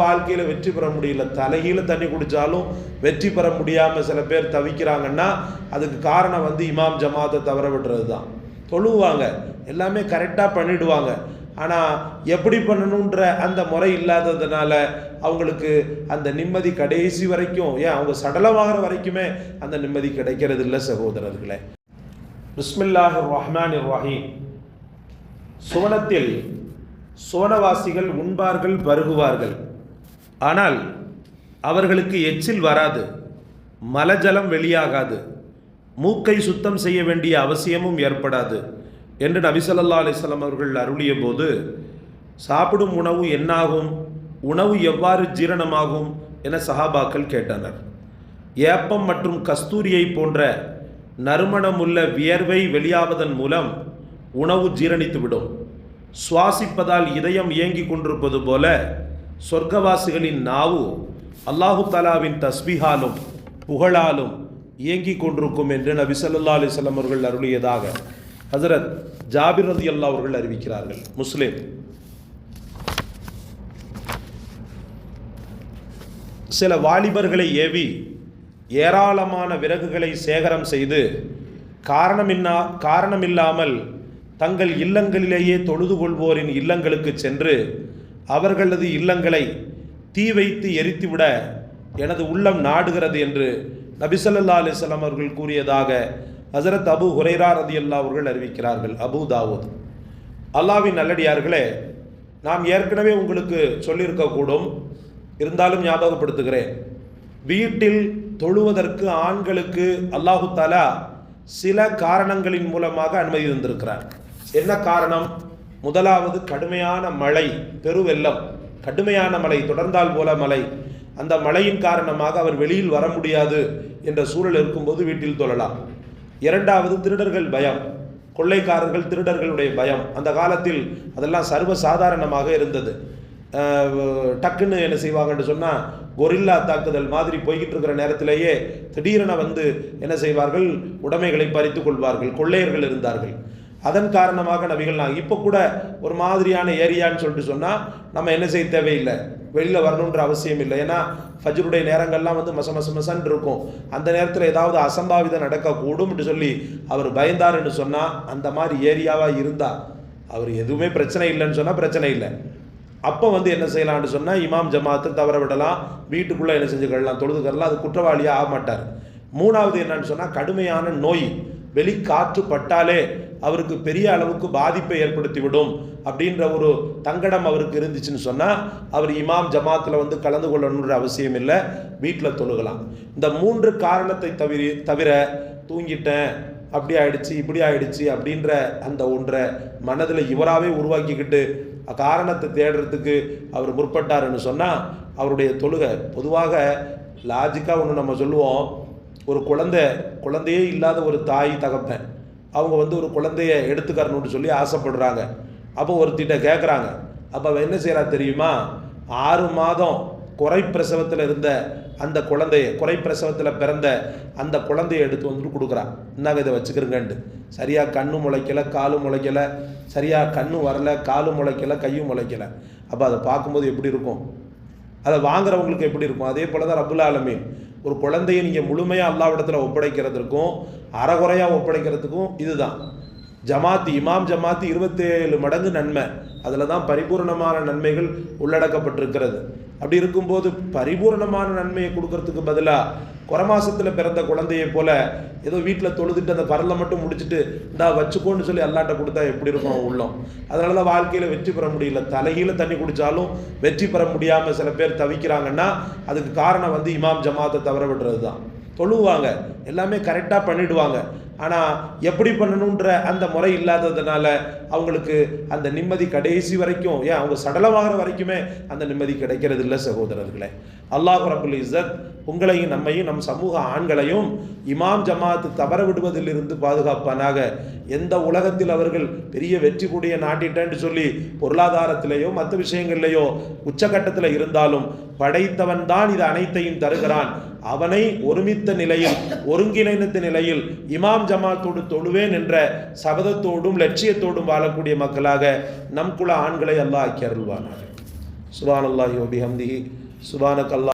வாழ்க்கையில் வெற்றி பெற முடியல. தலைகீழ தண்ணி குடித்தாலும் வெற்றி பெற முடியாமல் சில பேர் தவிக்கிறாங்கன்னா அதுக்கு காரணம் இமாம் ஜமாத்தை தவற விடுறது தான். தொழுவாங்க, எல்லாமே கரெக்டாக பண்ணிடுவாங்க, ஆனால் எப்படி பண்ணணுன்ற அந்த முறை இல்லாததுனால அவங்களுக்கு அந்த நிம்மதி கடைசி வரைக்கும், ஏன் அவங்க சடலமாகிற வரைக்குமே அந்த நிம்மதி கிடைக்கிறது இல்லை சகோதரர்களே. பிஸ்மில்லாஹிர் ரஹ்மானிர் ரஹீம். சுவனத்தில் சுவனவாசிகள் உண்பார்கள், பருகுவார்கள். ஆனால் அவர்களுக்கு எச்சில் வராது, மலஜலம் வெளியாகாது, மூக்கை சுத்தம் செய்ய வேண்டிய அவசியமும் ஏற்படாது என்று நபி ஸல்லல்லாஹு அலைஹி வஸல்லம் அவர்கள் அருளிய போது, சாப்பிடும் உணவு என்னாகும், உணவு எவ்வாறு ஜீரணமாகும் என சஹாபாக்கள் கேட்டனர். ஏப்பம் மற்றும் கஸ்தூரியை போன்ற நறுமணமுள்ள வியர்வை வெளியாவதன் மூலம் உணவு ஜீரணித்துவிடும். சுவாசிப்பதால் இதயம் இயங்கி கொண்டிருப்பது போல சொர்க்கவாசிகளின் நாவு அல்லாஹு தஆலாவின் தஸ்பீஹாலும் புகழாலும் இயங்கி கொண்டிருக்கும் என்று நபி ஸல்லல்லாஹு அலைஹி வஸல்லம் அவர்கள் அருளியதாக ஹஜ்ரத் ஜாபிர் ரலியல்லாஹு அவர்கள் அறிவிக்கிறார்கள். முஸ்லிம். சில வாலிபர்களை ஏவி ஏராளமான விறகுகளை சேகரம் செய்து காரணமில்லாமல் தங்கள் இல்லங்களிலேயே தொழுது கொள்வோரின் இல்லங்களுக்கு சென்று அவர்களது இல்லங்களை தீ வைத்து எரித்துவிட எனது உள்ளம் நாடுகிறது என்று நபி ஸல்லல்லாஹு அலைஹி வஸல்லம் அவர்கள் கூறியதாக ஹஜ்ரத் அபூ ஹுரைரா ரலியல்லாஹு அவர்கள் அறிவிக்கிறார்கள். அபூ தாவூத். அல்லாஹ்வின் நல்லடியார்களே, நாம் ஏற்கனவே உங்களுக்கு சொல்லியிருக்கக்கூடும், இருந்தாலும் ஞாபகப்படுத்துகிறேன். வீட்டில் தொழுவதற்கு ஆண்களுக்கு அல்லாஹு தஆலா சில காரணங்களின் மூலமாக அனுமதி தந்திருக்கிறார். என்ன காரணம்? முதலாவது, கடுமையான மழை, பெருவெள்ளம், கடுமையான மழை, தொடர்ந்தால் போல மழை. அந்த மழையின் காரணமாக அவர் வெளியில் வர முடியாது என்ற சூழல் இருக்கும்போது வீட்டில் தொழலாம். இரண்டாவது, திருடர்கள் பயம், கொள்ளைக்காரர்கள் திருடர்களுடைய பயம். அந்த காலத்தில் அதெல்லாம் சர்வ சாதாரணமாக இருந்தது. டக்குன்னு என்ன செய்வாங்கன்னு சொன்னால், கொரில்லா தாக்குதல் மாதிரி போய்கிட்டு இருக்கிற நேரத்திலேயே திடீரென என்ன செய்வார்கள், உடைமைகளை பறித்து கொள்வார்கள், கொள்ளையர்கள் இருந்தார்கள். அதன் காரணமாக நபிகள், நாங்கள் இப்போ கூட ஒரு மாதிரியான ஏரியான்னு சொல்லிட்டு சொன்னால் நம்ம என்ன செய்ய தேவையில்லை, வெளியில் வரணுன்ற அவசியம் இல்லை. ஏன்னா ஃபஜ்ருடைய நேரங்கள்லாம் மசன் இருக்கும். அந்த நேரத்தில் ஏதாவது அசம்பாவிதம் நடக்கக்கூடும் என்று சொல்லி அவர் பயந்தாருன்னு சொன்னால், அந்த மாதிரி ஏரியாவாக இருந்தால் அவர் எதுவுமே பிரச்சனை இல்லைன்னு சொன்னால் பிரச்சனை இல்லை. அப்போ என்ன செய்யலாம்னு சொன்னால், இமாம் ஜமாத்தை தவற விடலாம், வீட்டுக்குள்ளே என்ன செஞ்சுக்கலாம், தொழுதுக்கலாம், அது குற்றவாளியாக ஆக மாட்டார். மூணாவது என்னன்னு சொன்னால், கடுமையான நோய், வெளிக்காற்று பட்டாலே அவருக்கு பெரிய அளவுக்கு பாதிப்பை ஏற்படுத்திவிடும் அப்படின்ற ஒரு தங்கடம் அவருக்கு இருந்துச்சுன்னு சொன்னால் அவர் இமாம் ஜமாத்தில் கலந்து கொள்ளணுன்ற அவசியம் இல்லை, வீட்டில் தொழுகலாம். இந்த மூன்று காரணத்தை தவிர தூங்கிட்டேன், அப்படி ஆயிடுச்சு இப்படி ஆயிடுச்சு அப்படின்ற அந்த ஒன்றை மனதில் இவராகவே உருவாக்கிக்கிட்டு காரணத்தை தேடுறதுக்கு அவர் முற்பட்டாருன்னு சொன்னால் அவருடைய தொழுகை. பொதுவாக லாஜிக்காக ஒன்று நம்ம சொல்லுவோம், ஒரு குழந்தையே இல்லாத ஒரு தாய் தகப்பன் அவங்க ஒரு குழந்தைய எடுத்துக்கறணும்னு சொல்லி ஆசைப்படுறாங்க. அப்போ ஒருத்திட்ட கேட்குறாங்க. அப்போ அவள் என்ன செய்கிறா தெரியுமா, 6 மாதம் குறைப்பிரசவத்தில் இருந்த அந்த குழந்தைய, குறைப்பிரசவத்தில் பிறந்த அந்த குழந்தைய எடுத்து கொடுக்குறான். இன்னாங்க இதை வச்சுக்கிறங்கன்ட்டு. சரியாக கண்ணு முளைக்கலை, காலும் முளைக்கலை, சரியாக கண்ணு வரலை, காலும் முளைக்கலை, கையும் முளைக்கலை. அப்போ அதை பார்க்கும்போது எப்படி இருக்கும், அதை வாங்குறவங்களுக்கு எப்படி இருக்கும்? அதே போல தான் ரப்புல் ஆலமீன் ஒரு குழந்தையை நீங்கள் முழுமையாக அல்லாஹ்விடத்தில் ஒப்படைக்கிறதுக்கும் அறகுறையாக ஒப்படைக்கிறதுக்கும் இதுதான் ஜமாத்து. இமாம் ஜமாத்து 27 மடங்கு நன்மை, அதில் தான் பரிபூர்ணமான நன்மைகள் உள்ளடக்கப்பட்டிருக்கிறது. அப்படி இருக்கும்போது பரிபூர்ணமான நன்மையை கொடுக்கறதுக்கு பதிலாக குறமாசத்தில் பிறந்த குழந்தையை போல ஏதோ வீட்டில் தொழுதுட்டு அந்த பரலை மட்டும் முடிச்சுட்டு இந்தா வச்சுக்கோன்னு சொல்லி அல்லாட்ட கொடுத்தா எப்படி இருக்கும் உள்ளம்? அதனால தான் வாழ்க்கையில் வெற்றி பெற முடியல. தலைகீழ தண்ணி குடித்தாலும் வெற்றி பெற முடியாமல் சில பேர் தவிக்கிறாங்கன்னா அதுக்கு காரணம் இமாம் ஜமாத்தை தவற விடுறது தான். தொழுவாங்க, எல்லாமே கரெக்டாக பண்ணிடுவாங்க, ஆனால் எப்படி பண்ணணுன்ற அந்த முறை இல்லாததுனால அவங்களுக்கு அந்த நிம்மதி கடைசி வரைக்கும், ஏன் அவங்க சடலமாகிற வரைக்குமே அந்த நிம்மதி கிடைக்கிறது இல்லை சகோதரர்களே. அல்லாஹ் ரப்புல் இஸ்ஸத் உங்களையும் நம்மையும் நம் சமூக ஆண்களையும் இமாம் ஜமாத்து தவற விடுவதிலிருந்து பாதுகாப்பானாக. எந்த உலகத்தில் அவர்கள் பெரிய வெற்றி கூடிய நாட்டிட்டேன்னு சொல்லி பொருளாதாரத்திலேயோ மற்ற விஷயங்கள்லையோ உச்சகட்டத்தில் இருந்தாலும் படைத்தவன் தான் இது அனைத்தையும் தருகிறான். அவனை ஒருமித்த நிலையில், ஒருங்கிணைந்த நிலையில் இமாம் ஜமாத்தோடு தொழுவேன் என்ற சபதத்தோடும் லட்சியத்தோடும் வாழக்கூடிய மக்களாக நம் குல ஆண்களை அல்லாஹ் ஆக்கி அருள்வானாக. சுபானல்லாஹி வபிஹம்திஹி சுபானக் அல்லாஹ்